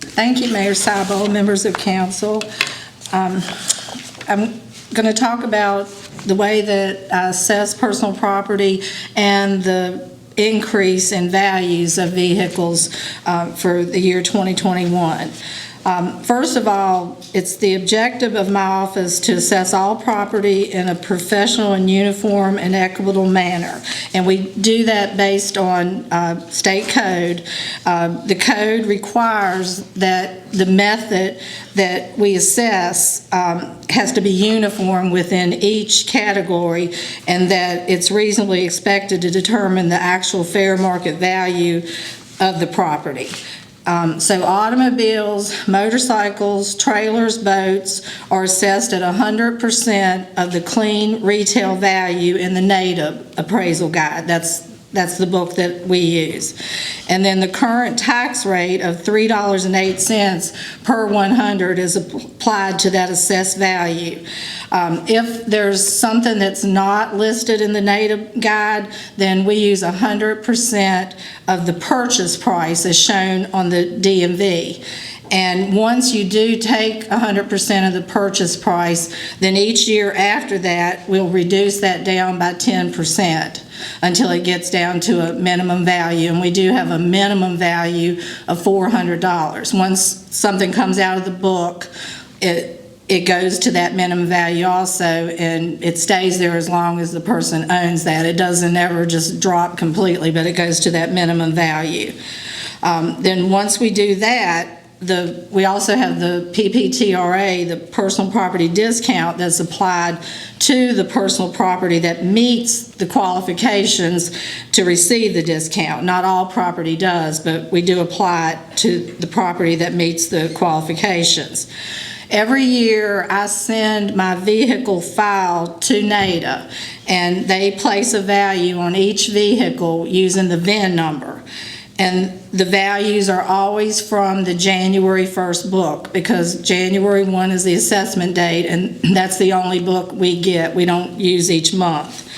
Thank you, Mayor Sabo, members of council. I'm going to talk about the way that I assess personal property and the increase in values of vehicles for the year 2021. First of all, it's the objective of my office to assess all property in a professional and uniform and equitable manner. And we do that based on state code. The code requires that the method that we assess has to be uniform within each category, and that it's reasonably expected to determine the actual fair market value of the property. So automobiles, motorcycles, trailers, boats are assessed at 100% of the clean retail value in the NADA appraisal guide. That's the book that we use. And then the current tax rate of $3.08 per 100 is applied to that assessed value. If there's something that's not listed in the NADA guide, then we use 100% of the purchase price as shown on the DMV. And once you do take 100% of the purchase price, then each year after that, we'll reduce that down by 10% until it gets down to a minimum value. And we do have a minimum value of $400. Once something comes out of the book, it goes to that minimum value also, and it stays there as long as the person owns that. It doesn't ever just drop completely, but it goes to that minimum value. Then once we do that, we also have the PPTRA, the personal property discount, that's applied to the personal property that meets the qualifications to receive the discount. Not all property does, but we do apply it to the property that meets the qualifications. Every year I send my vehicle file to NADA, and they place a value on each vehicle using the VIN number. And the values are always from the January 1st book, because January 1 is the assessment date, and that's the only book we get. We don't use each month.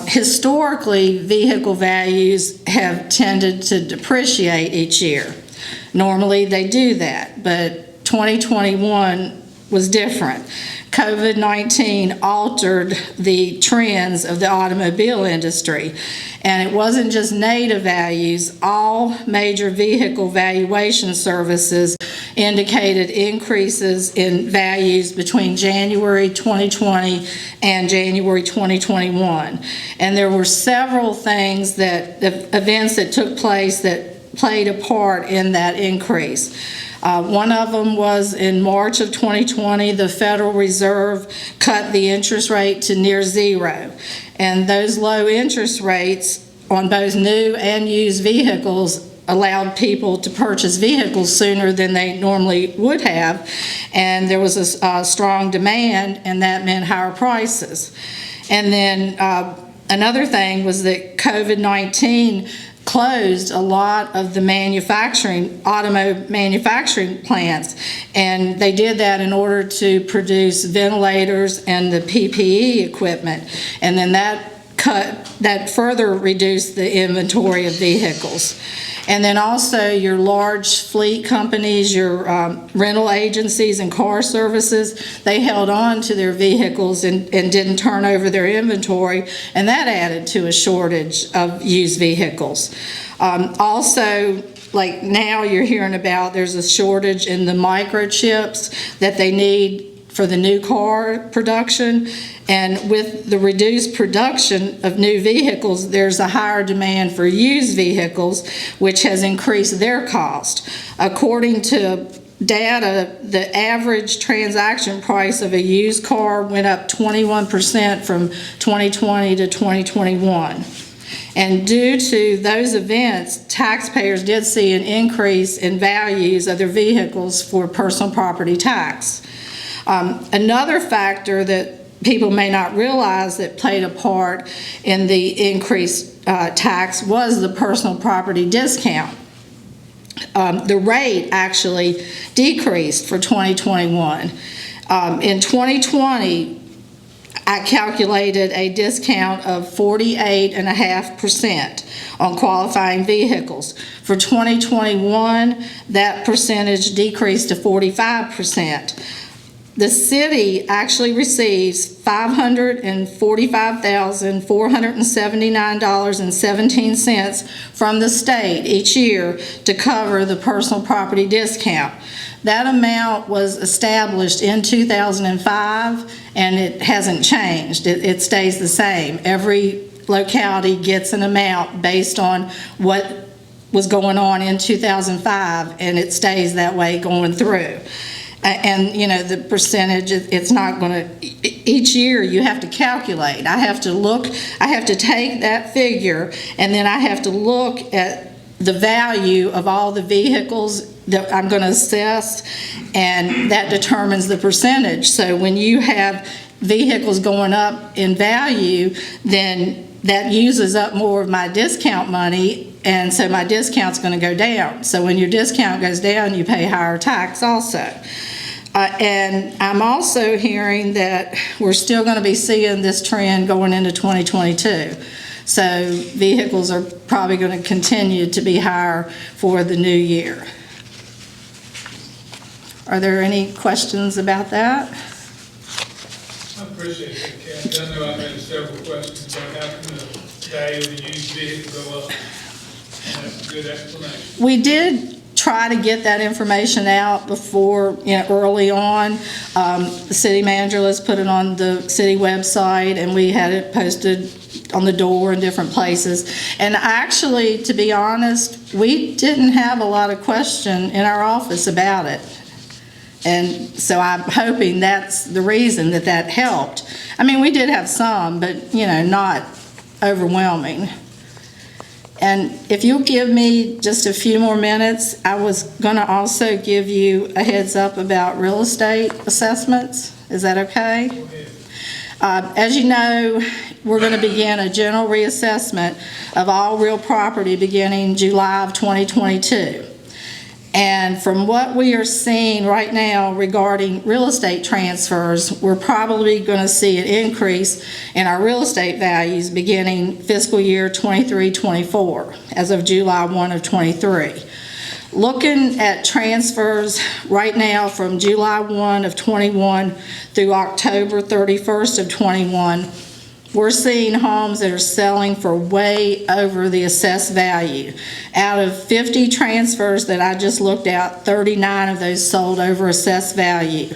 Historically, vehicle values have tended to depreciate each year. Normally they do that, but 2021 was different. COVID-19 altered the trends of the automobile industry, and it wasn't just NADA values. All major vehicle valuation services indicated increases in values between January 2020 and January 2021. And there were several things events that took place that played a part in that increase. One of them was in March of 2020, the Federal Reserve cut the interest rate to near zero. And those low interest rates on both new and used vehicles allowed people to purchase vehicles sooner than they normally would have. And there was a strong demand, and that meant higher prices. And then another thing was that COVID-19 closed a lot of the automotive manufacturing plants, and they did that in order to produce ventilators and the PPE equipment, and then that further reduced the inventory of vehicles. And then also your large fleet companies, your rental agencies and car services, they held on to their vehicles and didn't turn over their inventory, and that added to a shortage of used vehicles. Also, like now you're hearing about, there's a shortage in the microchips that they need for the new car production, and with the reduced production of new vehicles, there's a higher demand for used vehicles, which has increased their cost. According to data, the average transaction price of a used car went up 21% from 2020 to 2021. And due to those events, taxpayers did see an increase in values of their vehicles for personal property tax. Another factor that people may not realize that played a part in the increased tax was the personal property discount. The rate actually decreased for 2021. In 2020, I calculated a discount of 48.5% on qualifying vehicles. For 2021, that percentage decreased to 45%. The city actually receives $545,479.17 from the state each year to cover the personal property discount. That amount was established in 2005, and it hasn't changed. It stays the same. Every locality gets an amount based on what was going on in 2005, and it stays that way going through. And, you know, the percentage, it's not going to, each year you have to calculate. I have to take that figure, and then I have to look at the value of all the vehicles that I'm going to assess, and that determines the percentage. So when you have vehicles going up in value, then that uses up more of my discount money, and so my discount's going to go down. So when your discount goes down, you pay higher tax also. And I'm also hearing that we're still going to be seeing this trend going into 2022. So vehicles are probably going to continue to be higher for the new year. Are there any questions about that? I appreciate that, Cathy. I know I've had several questions about how can the value of the used vehicle go up. And that's a good explanation. We did try to get that information out before, early on. The city manager, let's put it on the city website, and we had it posted on the door in different places. And actually, to be honest, we didn't have a lot of question in our office about it. And so I'm hoping that's the reason that helped. I mean, we did have some, but, not overwhelming. And if you'll give me just a few more minutes, I was going to also give you a heads up about real estate assessments. Is that okay? Go ahead. As you know, we're going to begin a general reassessment of all real property beginning July of 2022. And from what we are seeing right now regarding real estate transfers, we're probably going to see an increase in our real estate values beginning fiscal year 23-24 as of July 1 of 23. Looking at transfers right now from July 1 of 21 through October 31st of 21, we're seeing homes that are selling for way over the assessed value. Out of 50 transfers that I just looked at, 39 of those sold over assessed value.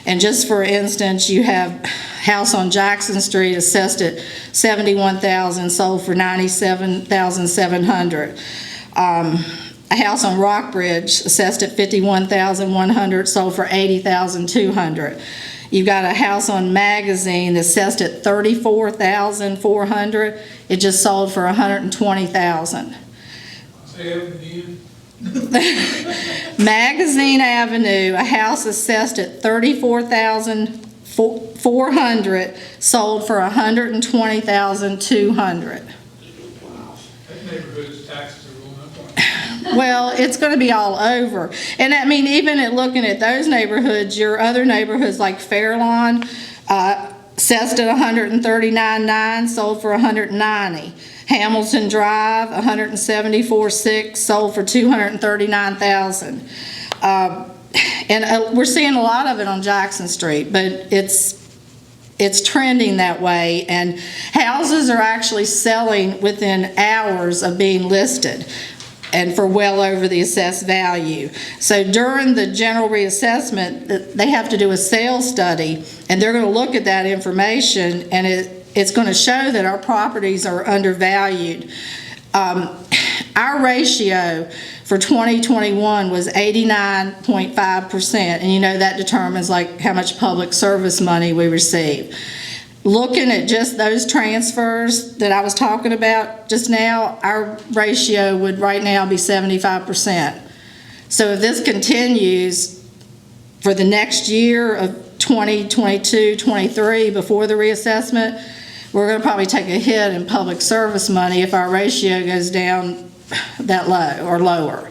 And just for instance, you have a house on Jackson Street assessed at $71,000, sold for $97,700. A house on Rockbridge assessed at $51,100, sold for $80,200. You've got a house on Magazine that's assessed at $34,400. It just sold for $120,000. Say it again. Magazine Avenue, a house assessed at $34,400, sold for $120,200. That neighborhood's taxes are going up. Well, it's going to be all over. And I mean, even at looking at those neighborhoods, your other neighborhoods like Fairlawn, assessed at $139,900, sold for $190,000. Hamilton Drive, $174,600, sold for $239,000. And we're seeing a lot of it on Jackson Street, but it's trending that way, and houses are actually selling within hours of being listed, and for well over the assessed value. So during the general reassessment, they have to do a sales study, and they're going to look at that information, and it's going to show that our properties are undervalued. Our ratio for 2021 was 89.5%, and that determines like how much public service money we receive. Looking at just those transfers that I was talking about just now, our ratio would right now be 75%. So if this continues for the next year of 2022-23 before the reassessment, we're going to probably take a hit in public service money if our ratio goes down that low or lower.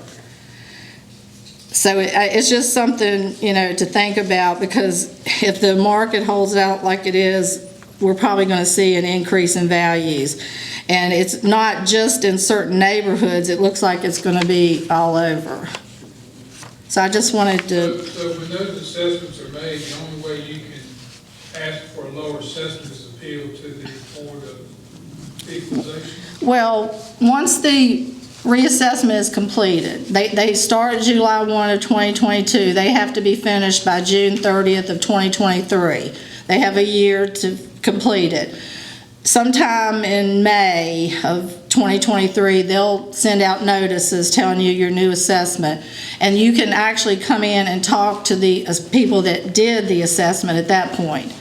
So it's just something, to think about, because if the market holds out like it is we're probably going to see an increase in values. And it's not just in certain neighborhoods, it looks like it's going to be all over. So I just wanted to, So when those assessments are made, the only way you can ask for a lower assessment is appeal to the Board of Equalization? well, once the reassessment is completed, they start July 1 of 2022, they have to be finished by June 30th of 2023. They have a year to complete it. Sometime in May of 2023, they'll send out notices telling you your new assessment, and you can actually come in and talk to the people that did the assessment at that point.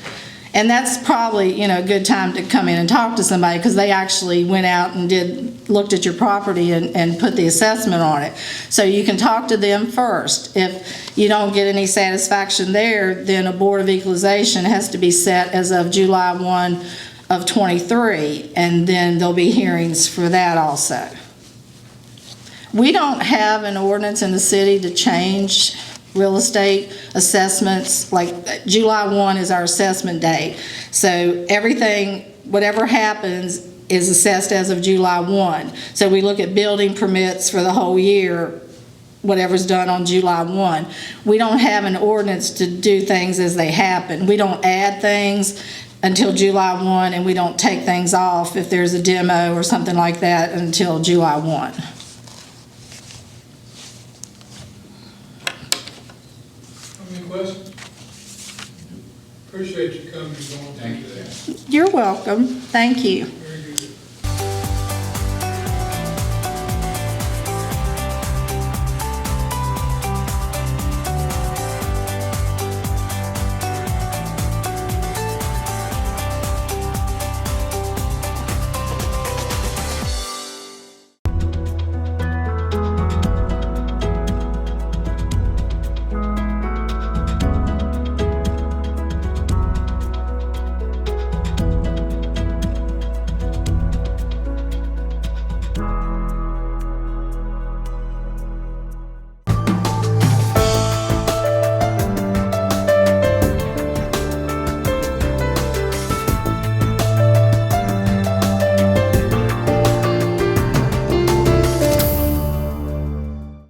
And that's probably, a good time to come in and talk to somebody, because they actually went out and looked at your property and put the assessment on it. So you can talk to them first. If you don't get any satisfaction there, then a Board of Equalization has to be set as of July 1 of 23, and then there'll be hearings for that also. We don't have an ordinance in the city to change real estate assessments. Like July 1 is our assessment date. So everything, whatever happens, is assessed as of July 1. So we look at building permits for the whole year, whatever's done on July 1. We don't have an ordinance to do things as they happen. We don't add things until July 1, and we don't take things off if there's a demo or something like that until July 1. Any questions? Appreciate you coming and going through that. You're welcome. Thank you.